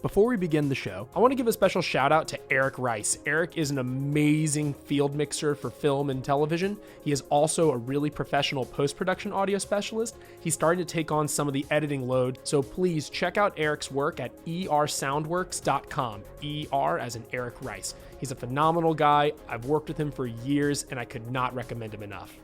Before we begin the show, I want to give a special shout out to Eric Rice. Eric is an amazing field mixer for film and television. He is also a really professional post-production audio specialist. He's starting to take on some of the editing load, so please check out Eric's work at ersoundworks.com. ER as in Eric Rice. He's a phenomenal guy. I've worked with him for years, and I could not recommend him enough.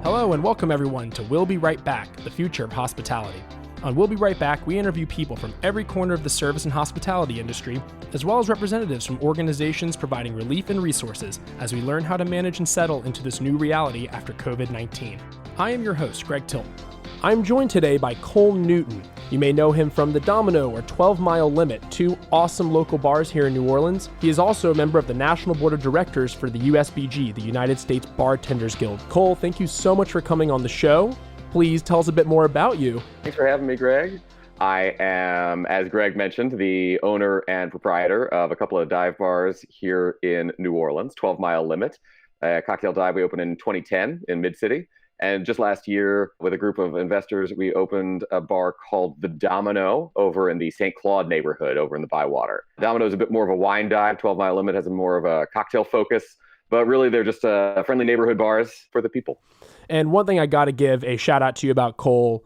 Hello and welcome everyone to We'll Be Right Back, the future of hospitality. On We'll Be Right Back, we interview people from every corner of the service and hospitality industry, as well as representatives from organizations providing relief and resources as we learn how to manage and settle into this new reality after COVID-19. I am your host, Greg Tilton. I'm joined today by Cole Newton. You may know him from the Domino or 12 Mile Limit, two awesome local bars here in New Orleans. He is also a member of the National Board of Directors for the USBG, the United States Bartenders Guild. Cole, thank you so much for coming on the show. Please tell us a bit more about you. Thanks for having me, Greg. I am, as Greg mentioned, the owner and proprietor of a couple of dive bars here in New Orleans, 12 Mile Limit, a cocktail dive we opened in 2010 in Mid-City. And just last year, with a group of investors, we opened a bar called the Domino over in the St. Claude neighborhood over in the Bywater. Domino is a bit more of a wine dive. 12 Mile Limit has a more of a cocktail focus, but really they're just friendly neighborhood bars for the people. And one thing I got to give a shout out to you about, Cole.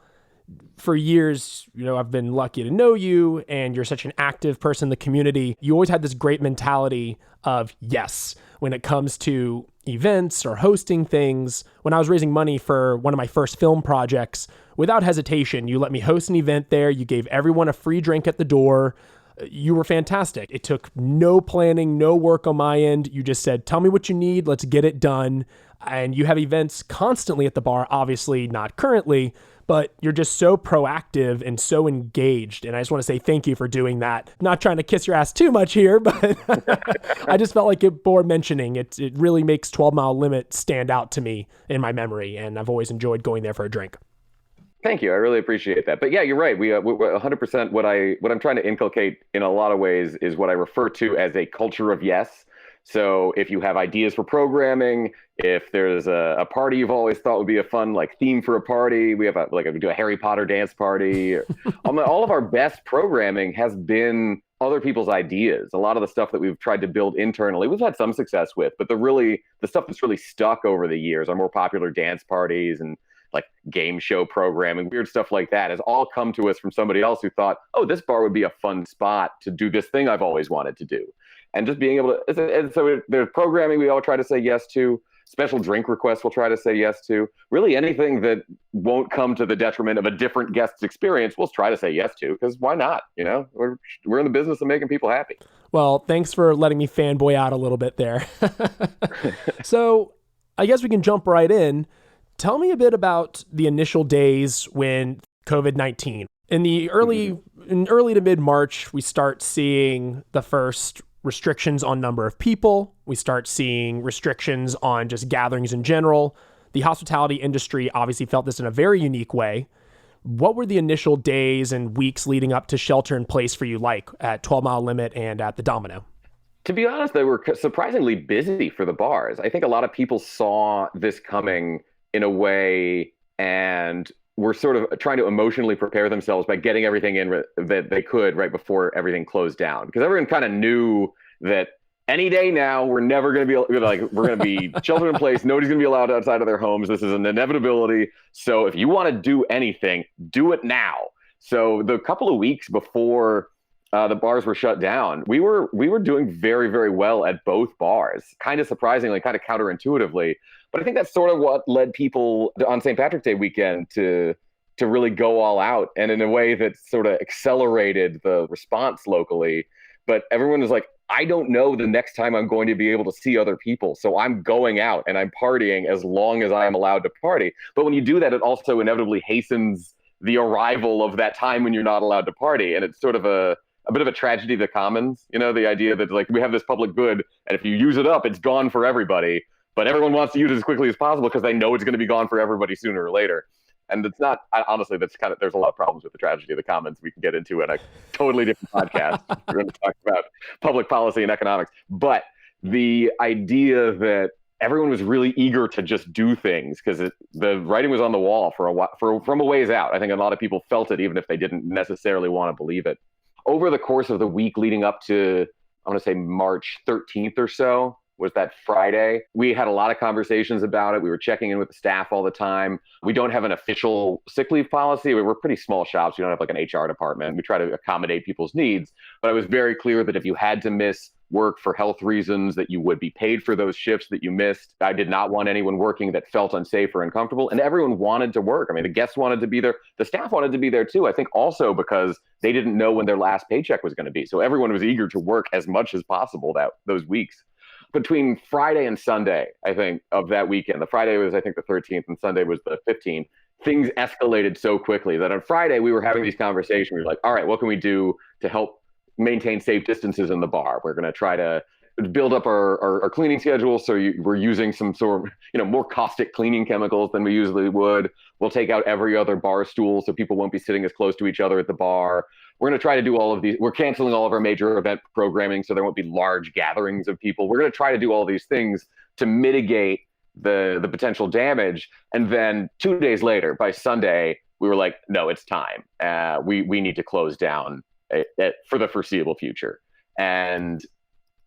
For years, I've been lucky to know you, and you're such an active person in the community. You always had this great mentality of yes when it comes to events or hosting things. When I was raising money for one of my first film projects, without hesitation, you let me host an event there. You gave everyone a free drink at the door. You were fantastic. It took no planning, no work on my end. You just said, tell me what you need. Let's get it done. And you have events constantly at the bar, obviously not currently, but you're just so proactive and so engaged. And I just want to say thank you for doing that. Not trying to kiss your ass too much here, but I just felt like it bore mentioning. It really makes 12 Mile Limit stand out to me in my memory. And I've always enjoyed going there for a drink. Thank you. I really appreciate that. But yeah, you're right. We're 100% what I'm trying to inculcate in a lot of ways is what I refer to as a culture of yes. So if you have ideas for programming, if there's a party you've always thought would be a fun theme for a party, we do a Harry Potter dance party. All of our best programming has been other people's ideas. A lot of the stuff that we've tried to build internally, we've had some success with, but the stuff that's really stuck over the years, our more popular dance parties and game show programming, weird stuff like that, has all come to us from somebody else who thought, oh, this bar would be a fun spot to do this thing I've always wanted to do. And just being able to, and so there's programming we all try to say yes to, special drink requests we'll try to say yes to, really anything that won't come to the detriment of a different guest's experience, we'll try to say yes to, because why not? We're in the business of making people happy. Well, thanks for letting me fanboy out a little bit there. So I guess we can jump right in. Tell me a bit about the initial days when COVID-19. In early to mid-March, we start seeing the first restrictions on number of people. We start seeing restrictions on just gatherings in general. The hospitality industry obviously felt this in a very unique way. What were the initial days and weeks leading up to shelter in place for you at 12 Mile Limit and at the Domino? To be honest, they were surprisingly busy for the bars. I think a lot of people saw this coming in a way and were sort of trying to emotionally prepare themselves by getting everything in that they could right before everything closed down. Because everyone kind of knew that any day now, we're never going to be we're going to be sheltered in place. Nobody's going to be allowed outside of their homes. This is an inevitability. So if you want to do anything, do it now. So the couple of weeks before the bars were shut down, we were doing very, very well at both bars, kind of surprisingly, kind of counterintuitively. But I think that's sort of what led people on St. Patrick's Day weekend to really go all out, and in a way that sort of accelerated the response locally. But everyone was like, I don't know the next time I'm going to be able to see other people, so I'm going out and I'm partying as long as I am allowed to party. But when you do that, it also inevitably hastens the arrival of that time when you're not allowed to party. And it's sort of a bit of a tragedy of the commons, the idea that we have this public good, and if you use it up, it's gone for everybody. But everyone wants to use it as quickly as possible because they know it's going to be gone for everybody sooner or later. And it's not, honestly, there's a lot of problems with the tragedy of the commons we can get into in a totally different podcast. We're going to talk about public policy and economics. But the idea that everyone was really eager to just do things because the writing was on the wall for a while, from a ways out. I think a lot of people felt it, even if they didn't necessarily want to believe it. Over the course of the week leading up to, I want to say March 13th or so, was that Friday. We had a lot of conversations about it. We were checking in with the staff all the time. We don't have an official sick leave policy. We're pretty small shops. We don't have like an HR department. We try to accommodate people's needs. But it was very clear that if you had to miss work for health reasons, that you would be paid for those shifts that you missed. I did not want anyone working that felt unsafe or uncomfortable. And everyone wanted to work. I mean, the guests wanted to be there. The staff wanted to be there too. I think also because they didn't know when their last paycheck was going to be. So everyone was eager to work as much as possible those weeks. Between Friday and Sunday, I think, of that weekend, the Friday was, I think, the 13th and Sunday was the 15th, things escalated so quickly that on Friday we were having these conversations. We were like, all right, what can we do to help maintain safe distances in the bar? We're going to try to build up our cleaning schedule. So we're using some sort of, more caustic cleaning chemicals than we usually would. We'll take out every other bar stool so people won't be sitting as close to each other at the bar. We're going to try to do all of these. We're canceling all of our major event programming so there won't be large gatherings of people. We're going to try to do all these things to mitigate the potential damage. And then 2 days later, by Sunday, we were like, no, it's time. We need to close down for the foreseeable future. And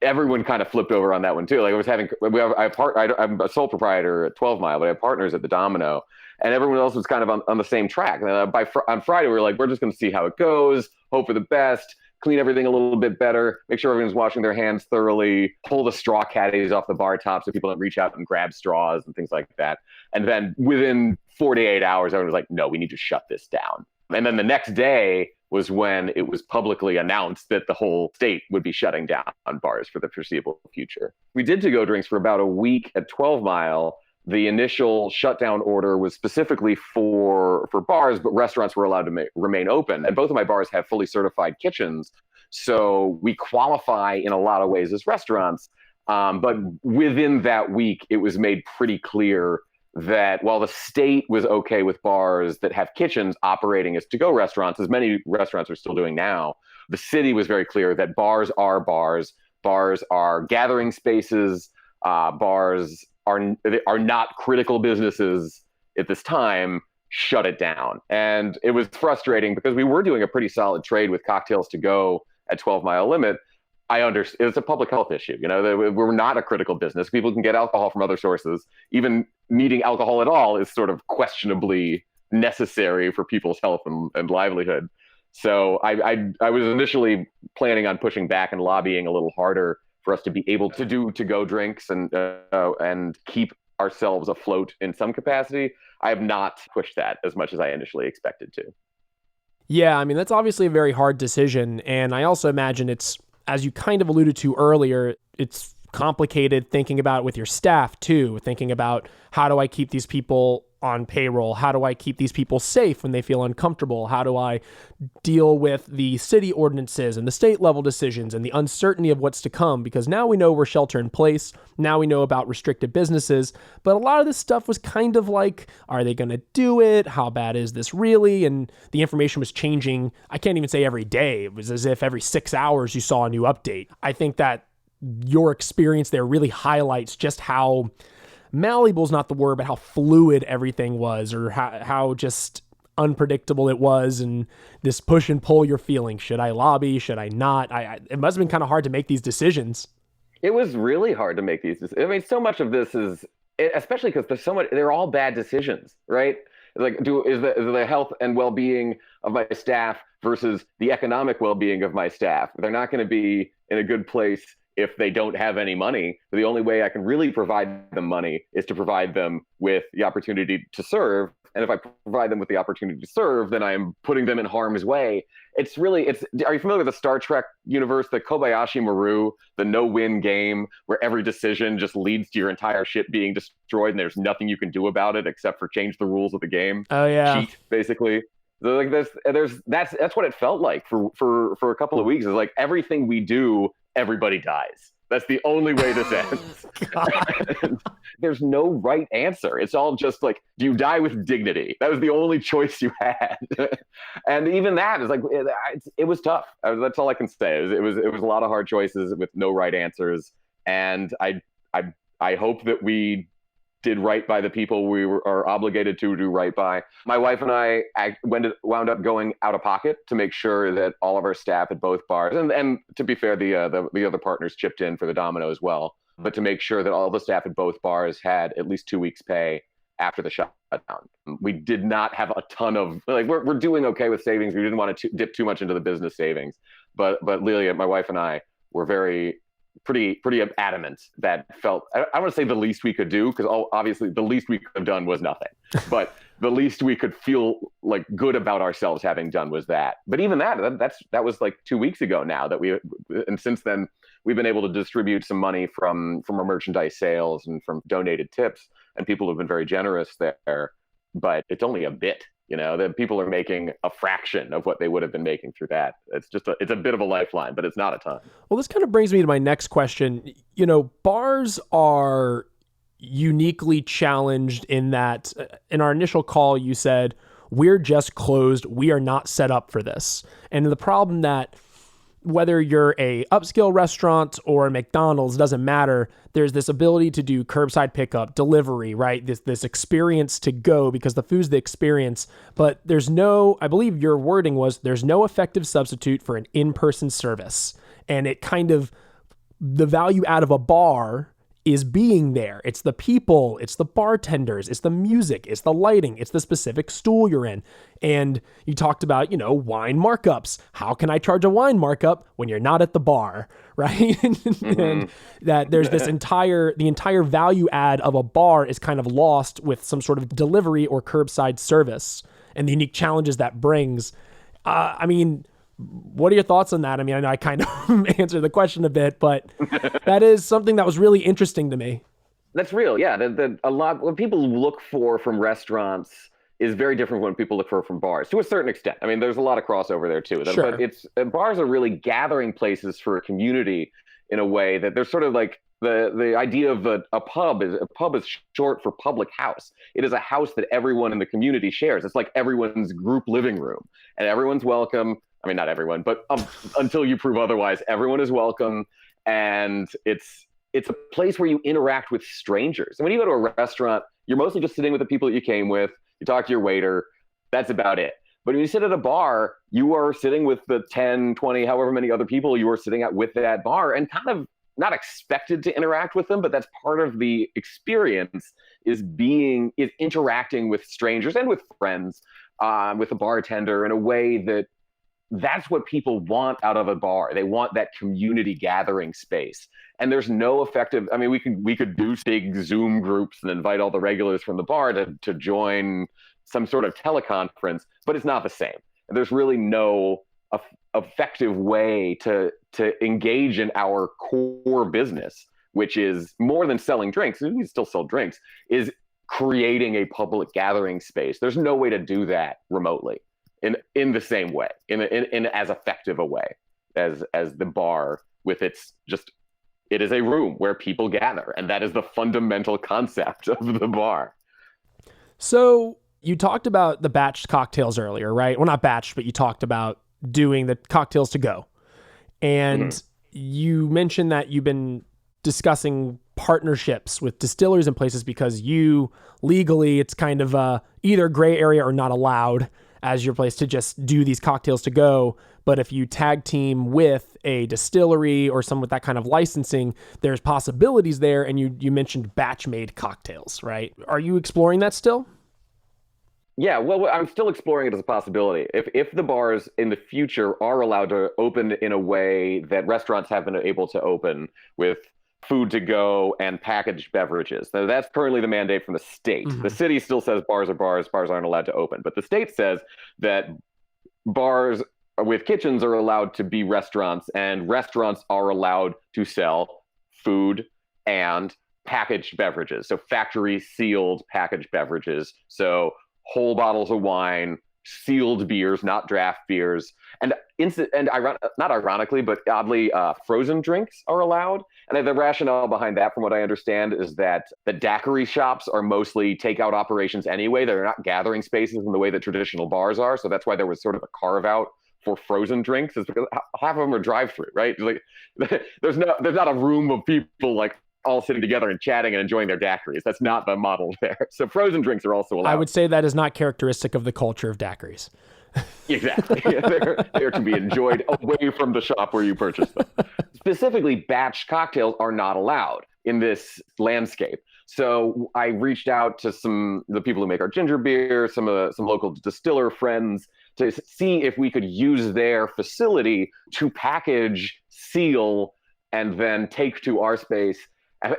everyone kind of flipped over on that one too. Like I'm a sole proprietor at 12 Mile, but I have partners at the Domino, and everyone else was kind of on the same track. And on Friday, we were like, we're just going to see how it goes, hope for the best, clean everything a little bit better, make sure everyone's washing their hands thoroughly, pull the straw caddies off the bar top so people don't reach out and grab straws and things like that. And then within 48 hours, everyone was like, no, we need to shut this down. And then the next day was when it was publicly announced that the whole state would be shutting down bars for the foreseeable future. We did to-go drinks for about a week at 12 Mile. The initial shutdown order was specifically for bars, but restaurants were allowed to remain open. And both of my bars have fully certified kitchens. So we qualify in a lot of ways as restaurants. But within that week, it was made pretty clear that while the state was okay with bars that have kitchens operating as to-go restaurants, as many restaurants are still doing now, the city was very clear that bars are bars. Bars are gathering spaces. Bars are not critical businesses at this time. Shut it down. And it was frustrating because we were doing a pretty solid trade with cocktails to go at 12 Mile Limit. I understand it's a public health issue. We're not a critical business. People can get alcohol from other sources. Even needing alcohol at all is sort of questionably necessary for people's health and livelihood. So I was initially planning on pushing back and lobbying a little harder for us to be able to do to-go drinks and keep ourselves afloat in some capacity. I have not pushed that as much as I initially expected to. Yeah, I mean, that's obviously a very hard decision. And I also imagine it's, as you kind of alluded to earlier, it's complicated thinking about it with your staff too, thinking about how do I keep these people on payroll? How do I keep these people safe when they feel uncomfortable? How do I deal with the city ordinances and the state level decisions and the uncertainty of what's to come? Because now we know we're shelter in place. Now we know about restricted businesses. But a lot of this stuff was kind of like, are they going to do it? How bad is this really? And the information was changing. I can't even say every day. It was as if every 6 hours you saw a new update. I think that your experience there really highlights just how malleable is not the word, but how fluid everything was, or how just unpredictable it was, and this push and pull you're feeling. Should I lobby? Should I not? It must have been kind of hard to make these decisions. It was really hard to make these decisions. I mean, so much of this is, especially because there's so much, they're all bad decisions, right? Like, is the health and well-being of my staff versus the economic well-being of my staff? They're not going to be in a good place if they don't have any money. The only way I can really provide them money is to provide them with the opportunity to serve. And if I provide them with the opportunity to serve, then I am putting them in harm's way. Are you familiar with the Star Trek universe, the Kobayashi Maru, the no-win game, where every decision just leads to your entire ship being destroyed and there's nothing you can do about it except for change the rules of the game? Oh yeah. Cheat, basically. So like that's what it felt like for a couple of weeks. It's like everything we do, everybody dies. That's the only way this ends. There's no right answer. It's all just like, do you die with dignity? That was the only choice you had. And even that is like, it was tough. That's all I can say. It was a lot of hard choices with no right answers. And I I hope that we did right by the people are obligated to do right by. My wife and I wound up going out of pocket to make sure that all of our staff at both bars, and to be fair, the other partners chipped in for the Domino as well, but to make sure that all the staff at both bars had at least 2 weeks' pay after the shutdown. We did not have a ton of, like, we're doing okay with savings. We didn't want to dip too much into the business savings, but Lilia, my wife, and I were pretty adamant that felt, I don't want to say the least we could do, because obviously the least we could have done was nothing, but the least we could feel like good about ourselves having done was that. But even that was like 2 weeks ago now and since then we've been able to distribute some money from our merchandise sales and from donated tips, and people have been very generous there, but it's only a bit. That people are making a fraction of what they would have been making through that. It's a bit of a lifeline, but it's not a ton. Well, this kind of brings me to my next question. Bars are uniquely challenged in that in our initial call, you said, we're just closed. We are not set up for this. And the problem that whether you're a upscale restaurant or a McDonald's, doesn't matter. There's this ability to do curbside pickup, delivery, right? This experience to go, because the food's the experience. But there's no, I believe your wording was, there's no effective substitute for an in-person service. And it kind of, the value out of a bar is being there. It's the people, it's the bartenders, it's the music, it's the lighting, it's the specific stool you're in. And you talked about, wine markups. How can I charge a wine markup when you're not at the bar, right? Mm-hmm. And that there's the entire value add of a bar is kind of lost with some sort of delivery or curbside service and the unique challenges that brings. What are your thoughts on that? I know I kind of answered the question a bit, but that is something that was really interesting to me. That's real. Yeah. A lot what people look for from restaurants is very different from what people look for from bars to a certain extent. There's a lot of crossover there too. Sure. But bars are really gathering places for a community in a way that they're sort of like the idea of a pub is short for public house. It is a house that everyone in the community shares. It's like everyone's group living room, and everyone's welcome. Not everyone, but until you prove otherwise, everyone is welcome. And it's a place where you interact with strangers. And when you go to a restaurant, you're mostly just sitting with the people that you came with. You talk to your waiter. That's about it. But when you sit at a bar, you are sitting with the 10, 20, however many other people you are sitting at with that bar, and kind of not expected to interact with them, but that's part of the experience, is interacting with strangers and with friends, with a bartender in a way that's what people want out of a bar. They want that community gathering space. And there's no effective, we could do big Zoom groups and invite all the regulars from the bar to join some sort of teleconference, but it's not the same. There's really no effective way to engage in our core business, which is more than selling drinks. We still sell drinks, is creating a public gathering space. There's no way to do that remotely in the same way, in as effective a way as the bar with it is a room where people gather, and that is the fundamental concept of the bar. So you talked about the batched cocktails earlier, right? Well, not batched, but you talked about doing the cocktails to go. And you mentioned that you've been discussing partnerships with distillers and places because you legally, it's kind of either gray area or not allowed as your place to just do these cocktails to go. But if you tag team with a distillery or someone with that kind of licensing, there's possibilities there. And you mentioned batch made cocktails, right? Are you exploring that still? Yeah, well, I'm still exploring it as a possibility. If the bars in the future are allowed to open in a way that restaurants have been able to open, with food to go and packaged beverages. Now, that's currently the mandate from the state. Mm-hmm. The city still says bars are bars aren't allowed to open. But the state says that bars with kitchens are allowed to be restaurants, and restaurants are allowed to sell food and packaged beverages. So factory sealed packaged beverages. So whole bottles of wine, sealed beers, not draft beers, and not ironically, but oddly, frozen drinks are allowed. And the rationale behind that, from what I understand, is that the daiquiri shops are mostly takeout operations anyway. They're not gathering spaces in the way that traditional bars are. So that's why there was sort of a carve out for frozen drinks, is because half of them are drive-through, right? Like there's not a room of people like all sitting together and chatting and enjoying their daiquiris. That's not the model there. So frozen drinks are also allowed. I would say that is not characteristic of the culture of daiquiris. Exactly. They're to be enjoyed away from the shop where you purchase them. Specifically, batch cocktails are not allowed in this landscape. So I reached out to the people who make our ginger beer, some local distiller friends, to see if we could use their facility to package, seal, and then take to our space,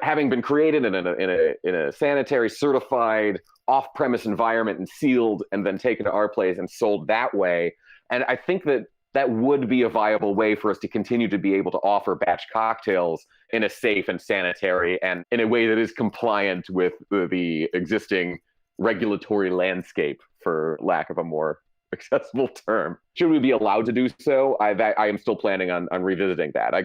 having been created in a sanitary, certified, off-premise environment and sealed, and then taken to our place and sold that way. And I think that would be a viable way for us to continue to be able to offer batch cocktails in a safe and sanitary and in a way that is compliant with the existing regulatory landscape, for lack of a more accessible term. Should we be allowed to do so? I am still planning on revisiting that. I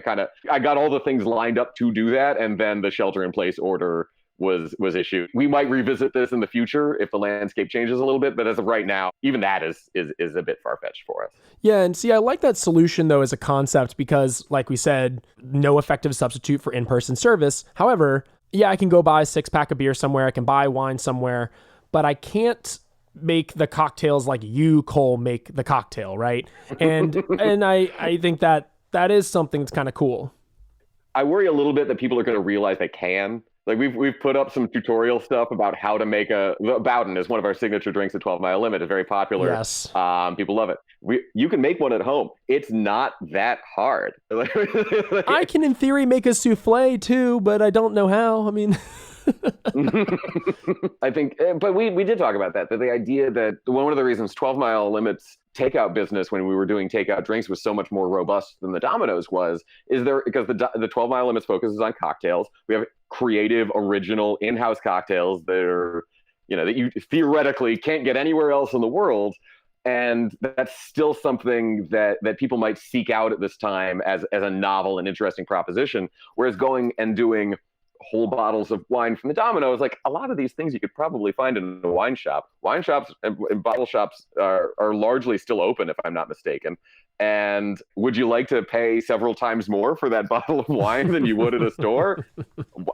got all the things lined up to do that, and then the shelter-in-place order was issued. We might revisit this in the future if the landscape changes a little bit, but as of right now, even that is a bit far-fetched for us. Yeah, and see, I like that solution, though, as a concept because, like we said, no effective substitute for in-person service. However, yeah, I can go buy a 6-pack of beer somewhere, I can buy wine somewhere, but I can't make the cocktails like you, Cole, make the cocktail, right? And I think that is something that's kind of cool. I worry a little bit that people are going to realize they can. Like we've put up some tutorial stuff about how to make Bowden is one of our signature drinks at 12 Mile Limit. It's very popular. Yes. People love it. You can make one at home. It's not that hard. I can, in theory, make a souffle too, but I don't know how. I mean... I think, but we did talk about that the idea that one of the reasons 12 Mile Limit's takeout business when we were doing takeout drinks was so much more robust than the Domino's because the 12 Mile Limit's focus is on cocktails. We have creative, original, in-house cocktails that are, that you theoretically can't get anywhere else in the world. And that's still something that people might seek out at this time as a novel and interesting proposition. Whereas going and doing whole bottles of wine from the Domino is like a lot of these things you could probably find in a wine shop. Wine shops and bottle shops are largely still open, if I'm not mistaken. And would you like to pay several times more for that bottle of wine than you would at a store?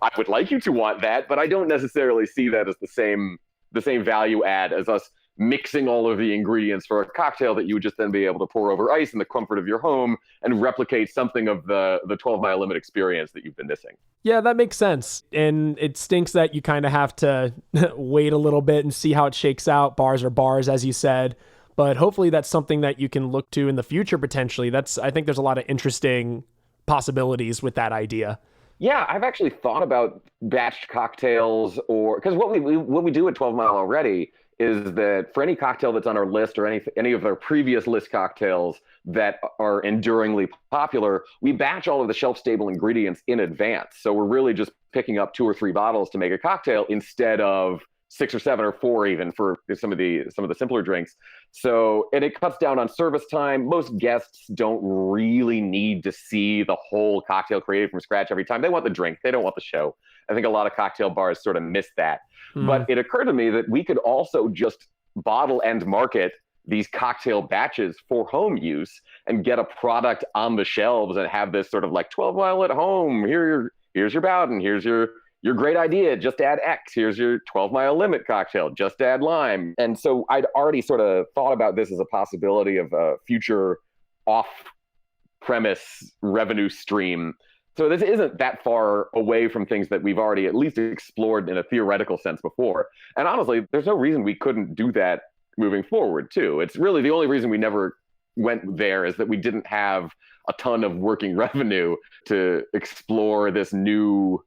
I would like you to want that, but I don't necessarily see that as the same value add as us mixing all of the ingredients for a cocktail that you would just then be able to pour over ice in the comfort of your home and replicate something of the 12 Mile Limit experience that you've been missing. Yeah, that makes sense. And it stinks that you kind of have to wait a little bit and see how it shakes out. Bars are bars, as you said. But hopefully that's something that you can look to in the future, potentially. I think there's a lot of interesting possibilities with that idea. Yeah, I've actually thought about batched cocktails because what we do at 12 Mile already is that for any cocktail that's on our list or any of our previous list cocktails that are enduringly popular, we batch all of the shelf-stable ingredients in advance. So we're really just picking up 2 or 3 bottles to make a cocktail instead of 6 or 7 or 4 even for some of the simpler drinks. So, and it cuts down on service time. Most guests don't really need to see the whole cocktail created from scratch every time. They want the drink. They don't want the show. I think a lot of cocktail bars sort of miss that. But it occurred to me that we could also just bottle and market these cocktail batches for home use and get a product on the shelves and have this sort of like 12 Mile at home. Here's your Bowden. Here's your great idea. Just add X. Here's your 12 Mile Limit cocktail. Just add lime. And so I'd already sort of thought about this as a possibility of a future off-premise revenue stream. So this isn't that far away from things that we've already at least explored in a theoretical sense before. And honestly, there's no reason we couldn't do that moving forward, too. It's really the only reason we never went there is that we didn't have a ton of working revenue to explore this new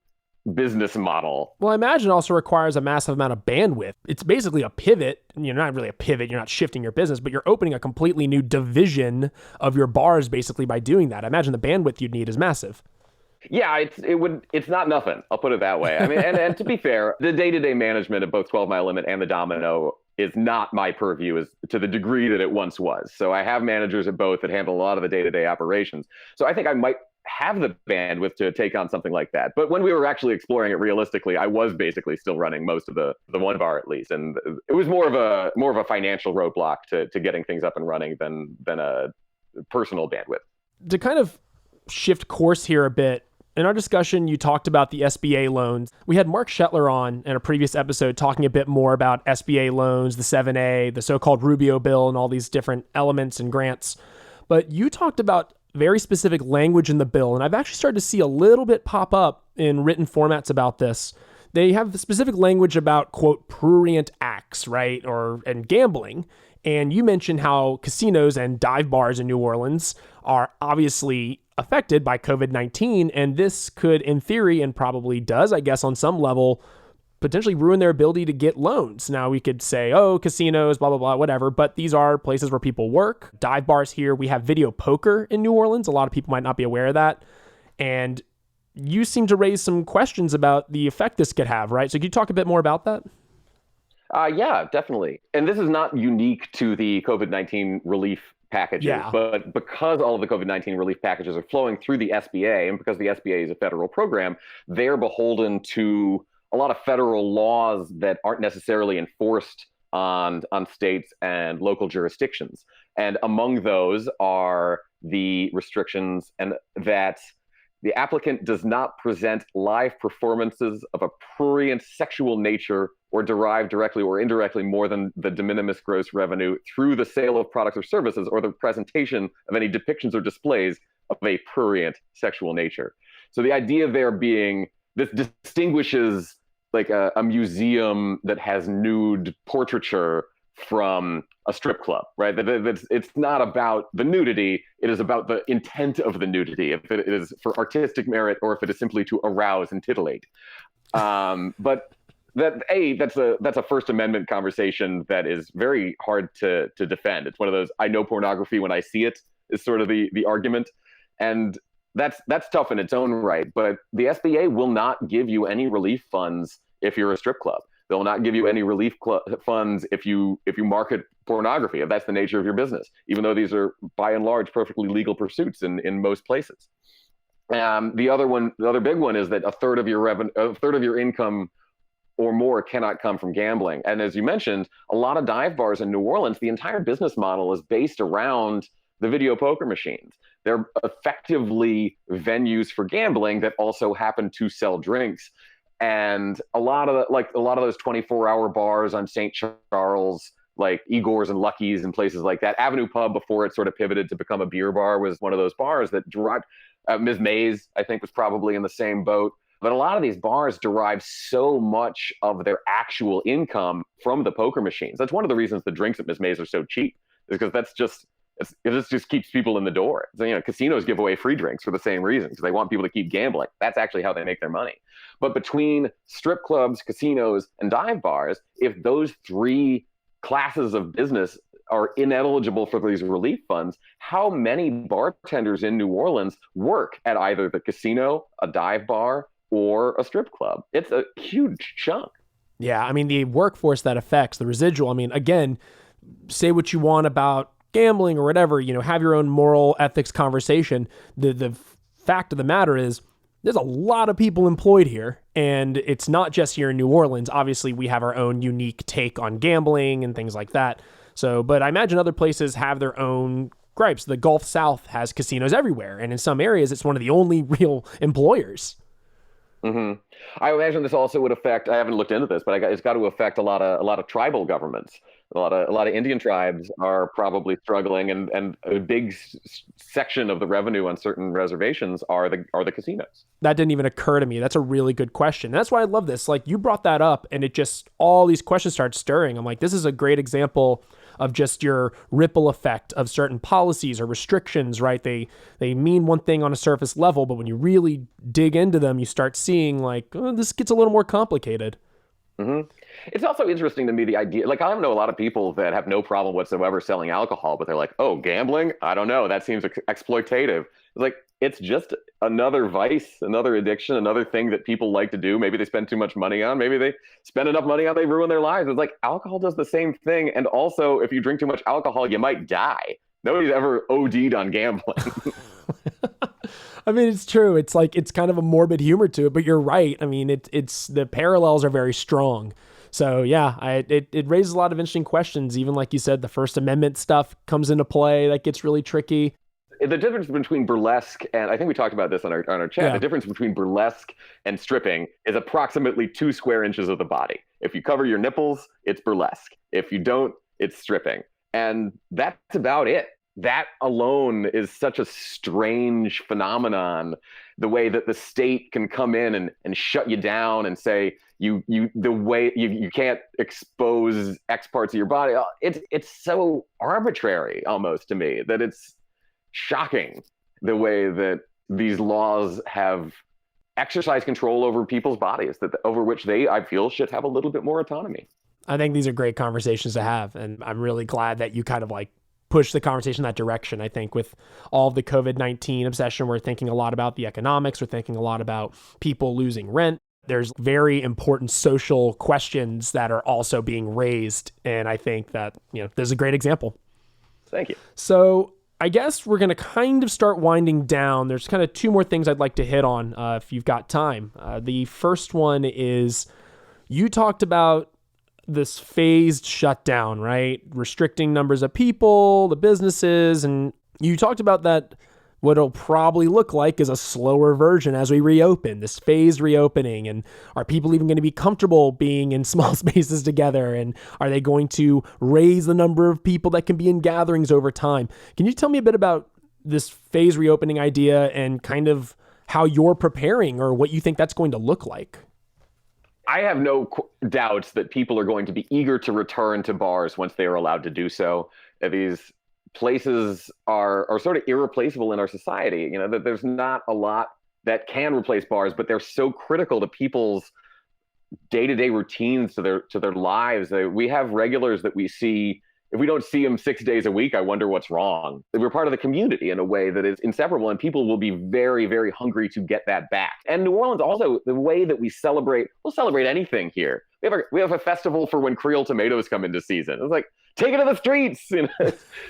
business model. Well, I imagine it also requires a massive amount of bandwidth. It's basically a pivot. You're not really a pivot. You're not shifting your business, but you're opening a completely new division of your bars basically by doing that. I imagine the bandwidth you'd need is massive. Yeah, it's not nothing. I'll put it that way. I mean, and to be fair, the day-to-day management of both 12 Mile Limit and the Domino is not my purview as to the degree that it once was. So I have managers at both that handle a lot of the day-to-day operations. So I think I might have the bandwidth to take on something like that. But when we were actually exploring it realistically, I was basically still running most of the one bar at least, and it was more of a financial roadblock to getting things up and running than a personal bandwidth. To kind of shift course here a bit, In our discussion, you talked about the SBA loans. We had Mark Shetler on in a previous episode talking a bit more about SBA loans, the 7A, the so-called Rubio bill, and all these different elements and grants. But you talked about very specific language in the bill, and I've actually started to see a little bit pop up in written formats about this. They have the specific language about, quote, prurient acts, right, and gambling. And you mentioned how casinos and dive bars in New Orleans are obviously affected by COVID-19, and this could, in theory, and probably does, I guess, on some level, potentially ruin their ability to get loans. Now, we could say, oh, casinos, blah, blah, blah, whatever, but these are places where people work. Dive bars here. We have video poker in New Orleans. A lot of people might not be aware of that. And you seem to raise some questions about the effect this could have, right? So could you talk a bit more about that? Yeah, definitely. And this is not unique to the COVID-19 relief packages, but because all of the COVID-19 relief packages are flowing through the SBA, and because the SBA is a federal program, they're beholden to a lot of federal laws that aren't necessarily enforced on states and local jurisdictions. And among those are the restrictions and that the applicant does not present live performances of a prurient sexual nature or derive directly or indirectly more than the de minimis gross revenue through the sale of products or services or the presentation of any depictions or displays of a prurient sexual nature. So the idea there being this distinguishes like a museum that has nude portraiture from a strip club, right? It's not about the nudity. It is about the intent of the nudity, if it is for artistic merit or if it is simply to arouse and titillate. But that's a First Amendment conversation that is very hard to defend. It's one of those, I know pornography when I see it, is sort of the argument. And that's tough in its own right. But the SBA will not give you any relief funds if you're a strip club. They'll not give you any relief funds if you market pornography, if that's the nature of your business, even though these are by and large perfectly legal pursuits in most places. The other big one is that a third of your income or more cannot come from gambling. And as you mentioned, a lot of dive bars in New Orleans, the entire business model is based around the video poker machines. They're effectively venues for gambling that also happen to sell drinks. And a lot of those 24-hour bars on St. Charles, like Igor's and Lucky's and places like that. Avenue Pub, before it sort of pivoted to become a beer bar, was one of those bars that derived. Ms. Mays, I think, was probably in the same boat. But a lot of these bars derive so much of their actual income from the poker machines. That's one of the reasons the drinks at Ms. Mays are so cheap, is because this just keeps people in the door. So, casinos give away free drinks for the same reason, because they want people to keep gambling. That's actually how they make their money. But between strip clubs, casinos, and dive bars, if those three classes of business are ineligible for these relief funds, how many bartenders in New Orleans work at either the casino, a dive bar, or a strip club? It's a huge chunk. Yeah, I mean, the workforce that affects, the residual, I mean, again, say what you want about gambling or whatever, have your own moral ethics conversation. The fact of the matter is, there's a lot of people employed here, and it's not just here in New Orleans. Obviously, we have our own unique take on gambling and things like that. So, but I imagine other places have their own gripes. The Gulf South has casinos everywhere, and in some areas, it's one of the only real employers. Mm-hmm. I imagine this also would affect. I haven't looked into this, but it's got to affect a lot of tribal governments. A lot of Indian tribes are probably struggling, and a big section of the revenue on certain reservations are the casinos. That didn't even occur to me. That's a really good question. That's why I love this. Like, you brought that up, and it just, all these questions start stirring. I'm like, this is a great example of just your ripple effect of certain policies or restrictions, right? They mean one thing on a surface level, but when you really dig into them, you start seeing like, oh, this gets a little more complicated. Mm-hmm. It's also interesting to me, the idea, like, I know a lot of people that have no problem whatsoever selling alcohol, but they're like, oh, gambling? I don't know. That seems exploitative. It's like, it's just another vice, another addiction, another thing that people like to do. Maybe they spend too much money on. Maybe they spend enough money on, they ruin their lives. It's like, alcohol does the same thing. And also, if you drink too much alcohol, you might die. Nobody's ever OD'd on gambling. I mean, it's true. It's like, it's kind of a morbid humor to it, but you're right. I mean, it's the parallels are very strong. So yeah, it raises a lot of interesting questions. Even like you said, the First Amendment stuff comes into play. That gets really tricky. the difference between burlesque and I think we talked about this on our chat. Yeah. The difference between burlesque and stripping is approximately 2 square inches of the body. If you cover your nipples, it's burlesque. If you don't, it's stripping. And that's about it. That alone is such a strange phenomenon, the way that the state can come in and shut you down and say you can't expose X parts of your body. It's so arbitrary almost to me that it's shocking the way that these laws have exercised control over people's bodies, over which they, I feel, should have a little bit more autonomy. I think these are great conversations to have. And I'm really glad that you kind of like push the conversation in that direction. I think with all of the COVID-19 obsession, we're thinking a lot about the economics. We're thinking a lot about people losing rent. There's very important social questions that are also being raised. And I think that, this is a great example. Thank you. So I guess we're going to kind of start winding down. There's kind of 2 more things I'd like to hit on if you've got time. The first one is you talked about this phased shutdown, right? Restricting numbers of people, the businesses, and you talked about that. What it'll probably look like is a slower version as we reopen, this phased reopening. And are people even going to be comfortable being in small spaces together? And are they going to raise the number of people that can be in gatherings over time? Can you tell me a bit about this phased reopening idea and kind of how you're preparing or what you think that's going to look like? I have no doubts that people are going to be eager to return to bars once they are allowed to do so. These places are sort of irreplaceable in our society. That there's not a lot that can replace bars, but they're so critical to people's day-to-day routines, to their lives. We have regulars that we see. If we don't see them 6 days a week, I wonder what's wrong. We're part of the community in a way that is inseparable, and people will be very, very hungry to get that back. And New Orleans also, the way that we'll celebrate anything here. We have a festival for when Creole tomatoes come into season. It's like, take it to the streets.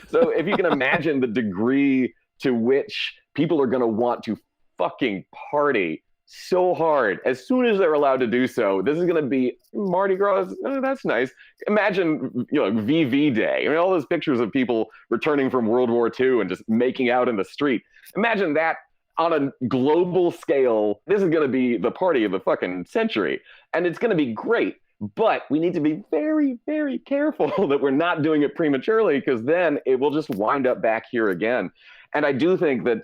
So if you can imagine the degree to which people are going to want to fucking party so hard as soon as they're allowed to do so. This is going to be Mardi Gras. Oh, that's nice. Imagine, VV Day. All those pictures of people returning from World War II and just making out in the street. Imagine that on a global scale. This is going to be the party of the fucking century, and it's going to be great. But we need to be very, very careful that we're not doing it prematurely, because then it will just wind up back here again. And I do think that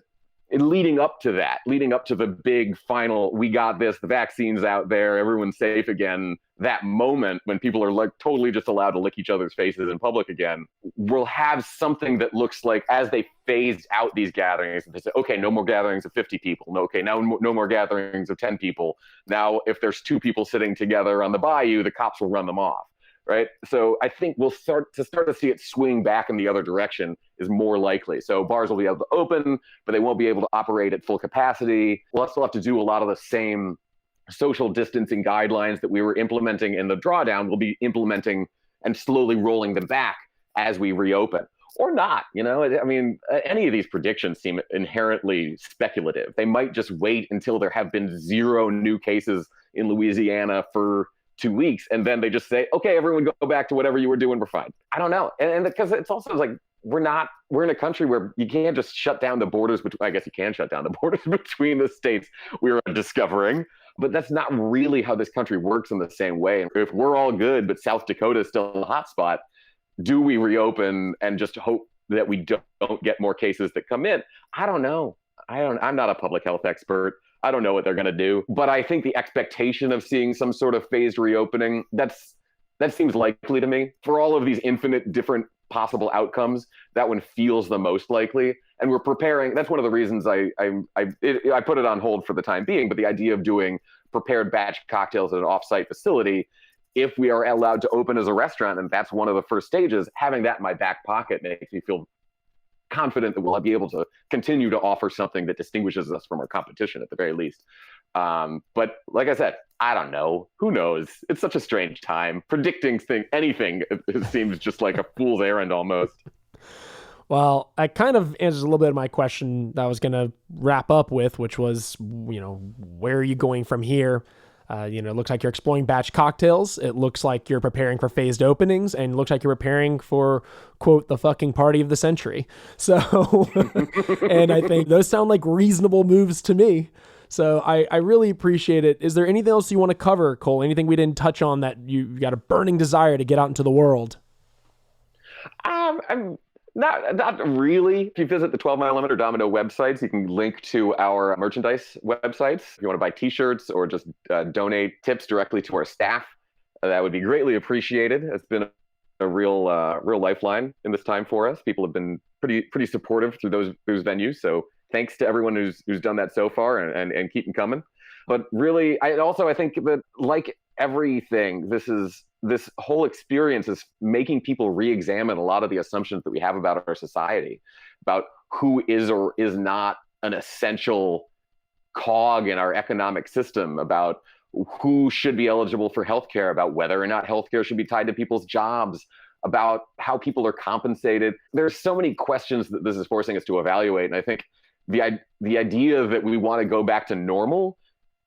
leading up to the big final, we got this, the vaccine's out there, everyone's safe again, that moment when people are like totally just allowed to lick each other's faces in public again, we'll have something that looks like, as they phased out these gatherings, they say, okay, no more gatherings of 50 people. No, okay, now no more gatherings of 10 people. Now, if there's 2 people sitting together on the bayou, the cops will run them off. Right. So I think we'll start to see it swing back in the other direction is more likely. So bars will be able to open, but they won't be able to operate at full capacity. We'll still have to do a lot of the same social distancing guidelines that we were implementing in the drawdown. We'll be implementing and slowly rolling them back as we reopen. Or not, I mean, any of these predictions seem inherently speculative. They might just wait until there have been 0 new cases in Louisiana for 2 weeks, and then they just say, okay, everyone go back to whatever you were doing, we're fine. I don't know. And because it's also like, we're in a country where you can't just shut down the borders I guess you can shut down the borders between the states, we're discovering, but that's not really how this country works in the same way. If we're all good, but South Dakota is still a hotspot, do we reopen and just hope that we don't get more cases that come in? I don't know. I'm not a public health expert. I don't know what they're going to do, but I think the expectation of seeing some sort of phased reopening, that seems likely to me. For all of these infinite different possible outcomes, that one feels the most likely. And we're preparing. That's one of the reasons I put it on hold for the time being. But the idea of doing prepared batch cocktails at an offsite facility, if we are allowed to open as a restaurant, and that's one of the first stages, having that in my back pocket makes me feel confident that we'll be able to continue to offer something that distinguishes us from our competition at the very least. But like I said, I don't know. Who knows? It's such a strange time. Predicting anything it seems just like a fool's errand almost. Well, I kind of answers a little bit of my question that I was going to wrap up with, which was, where are you going from here? It looks like you're exploring batch cocktails. It looks like you're preparing for phased openings, and it looks like you're preparing for, quote, the fucking party of the century. So, and I think those sound like reasonable moves to me. So I really appreciate it. Is there anything else you want to cover, Cole? Anything we didn't touch on that you got a burning desire to get out into the world? I'm not really. If you visit the 12 Mile Limit or Domino websites, you can link to our merchandise websites. If you want to buy t-shirts or just donate tips directly to our staff, that would be greatly appreciated. It's been a real lifeline in this time for us. People have been pretty supportive through those venues. So thanks to everyone who's done that so far, and keep them coming. But really, I think that, like everything, this whole experience is making people re-examine a lot of the assumptions that we have about our society, about who is or is not an essential cog in our economic system, about who should be eligible for healthcare, about whether or not healthcare should be tied to people's jobs, about how people are compensated. There's so many questions that this is forcing us to evaluate. And I think the idea that we want to go back to normal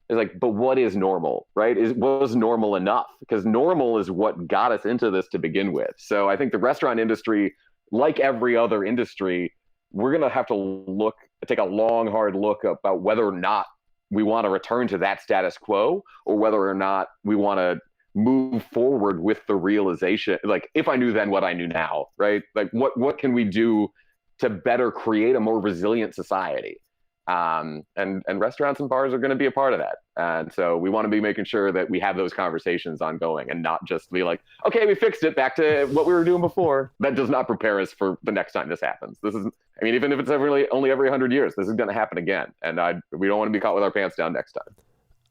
is like, but what is normal, right? Was normal enough? Because normal is what got us into this to begin with. So I think the restaurant industry, like every other industry, we're going to have to take a long, hard look about whether or not we want to return to that status quo, or whether or not we want to move forward with the realization, like, if I knew then what I knew now, right? Like, what can we do to better create a more resilient society? And restaurants and bars are going to be a part of that. And so we want to be making sure that we have those conversations ongoing, and not just be like, okay, we fixed it, back to what we were doing before. That does not prepare us for the next time this happens. Even if it's only every 100 years, this is going to happen again. And we don't want to be caught with our pants down next time.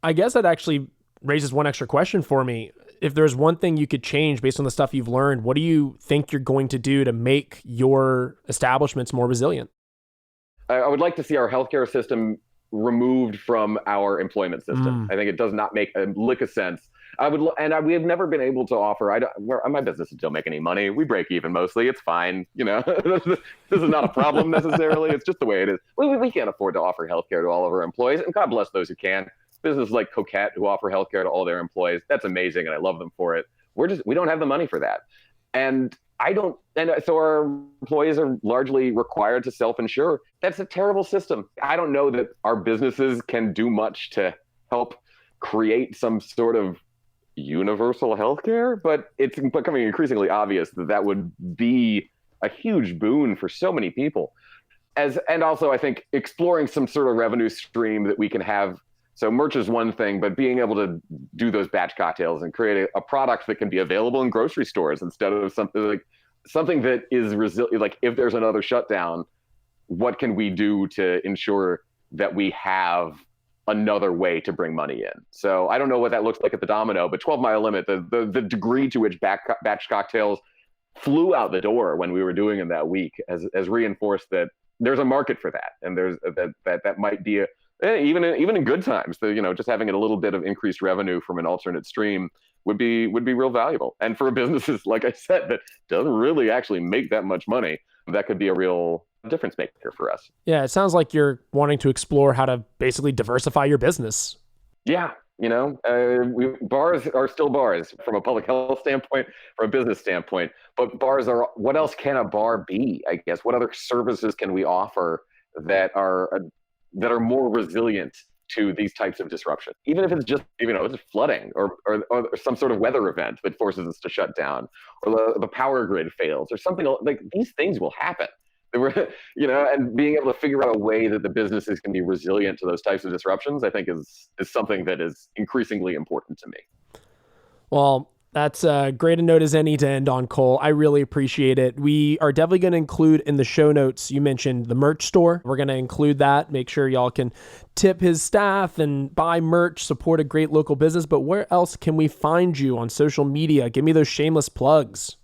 I guess that actually raises one extra question for me. If there's one thing you could change based on the stuff you've learned, what do you think you're going to do to make your establishments more resilient? I would like to see our healthcare system removed from our employment system. I think it does not make a lick of sense. We have never been able to offer. My businesses don't make any money. We break even mostly. It's fine. This is not a problem necessarily. It's just the way it is. We can't afford to offer healthcare to all of our employees, and God bless those who can. Businesses like Coquette, who offer healthcare to all their employees, that's amazing, and I love them for it. We don't have the money for that, and so our employees are largely required to self-insure. That's a terrible system. I don't know that our businesses can do much to help create some sort of universal healthcare, but it's becoming increasingly obvious that would be a huge boon for so many people. And also, I think exploring some sort of revenue stream that we can have. So merch is one thing, but being able to do those batch cocktails and create a product that can be available in grocery stores instead of something that is resilient. Like, if there's another shutdown, what can we do to ensure that we have another way to bring money in? So I don't know what that looks like at the Domino, but 12 Mile Limit, the degree to which batch cocktails flew out the door when we were doing them that week has reinforced that there's a market for that, and there's that might be even in good times, just having a little bit of increased revenue from an alternate stream would be real valuable. And for businesses, like I said, that doesn't really actually make that much money, that could be a real difference maker for us. Yeah, it sounds like you're wanting to explore how to basically diversify your business. Yeah, bars are still bars from a public health standpoint, from a business standpoint. But bars are, what else can a bar be, I guess? What other services can we offer that are more resilient to these types of disruption? Even if it's just, it's flooding or some sort of weather event that forces us to shut down, or the power grid fails, or something like these things will happen. And being able to figure out a way that the businesses can be resilient to those types of disruptions, I think is something that is increasingly important to me. Well, that's great a note as any to end on, Cole. I really appreciate it. We are definitely going to include in the show notes, you mentioned the merch store. We're going to include that. Make sure y'all can tip his staff and buy merch, support a great local business. But where else can we find you on social media? Give me those shameless plugs.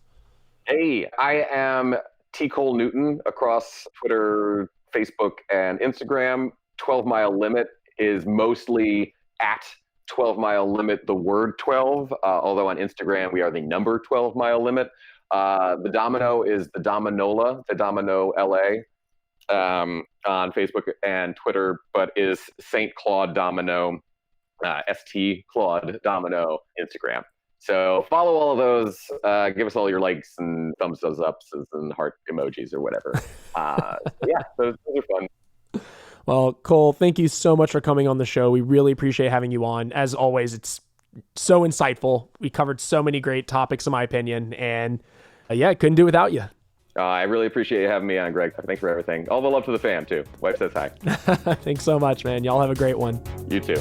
Hey, I am T. Cole Newton across Twitter, Facebook, and Instagram. 12 Mile Limit is mostly at 12 Mile Limit, the word 12, although on Instagram we are the number 12 Mile Limit. The Domino is the Dominola, the Domino LA, on Facebook and Twitter, but is St. Claude Domino ST Claude Domino Instagram. So follow all of those. Give us all your likes and thumbs ups and heart emojis or whatever. Yeah, those are fun. Well, Cole, thank you so much for coming on the show. We really appreciate having you on. As always, it's so insightful. We covered so many great topics, in my opinion, and couldn't do it without you. I really appreciate you having me on, Greg. Thanks for everything. All the love to the fam, too. Wife says hi. Thanks so much, man. Y'all have a great one. You too.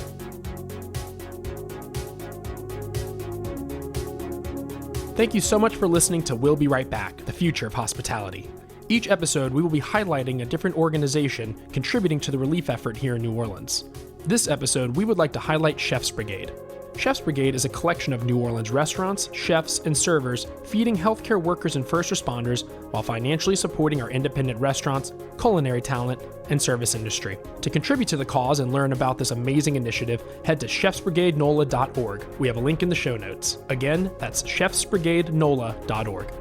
Thank you so much for listening to We'll Be Right Back, the future of hospitality. Each episode, we will be highlighting a different organization contributing to the relief effort here in New Orleans. This episode, we would like to highlight Chef's Brigade. Chef's Brigade is a collection of New Orleans restaurants, chefs, and servers feeding healthcare workers and first responders while financially supporting our independent restaurants, culinary talent, and service industry. To contribute to the cause and learn about this amazing initiative, head to chefsbrigadenola.org. We have a link in the show notes. Again, that's chefsbrigadenola.org.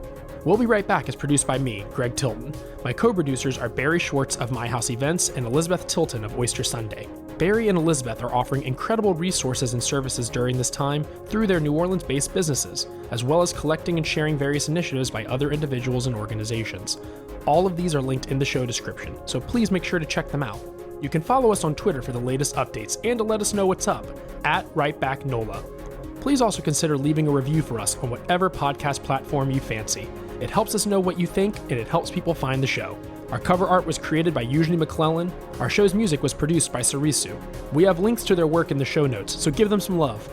We'll Be Right Back is produced by me, Greg Tilton. My co-producers are Barry Schwartz of My House Events and Elizabeth Tilton of Oyster Sunday. Barry and Elizabeth are offering incredible resources and services during this time through their New Orleans-based businesses, as well as collecting and sharing various initiatives by other individuals and organizations. All of these are linked in the show description, so please make sure to check them out. You can follow us on Twitter for the latest updates and to let us know what's up, @RightBackNola. Please also consider leaving a review for us on whatever podcast platform you fancy. It helps us know what you think, and it helps people find the show. Our cover art was created by Eugenie McClellan. Our show's music was produced by Sarisu. We have links to their work in the show notes, so give them some love.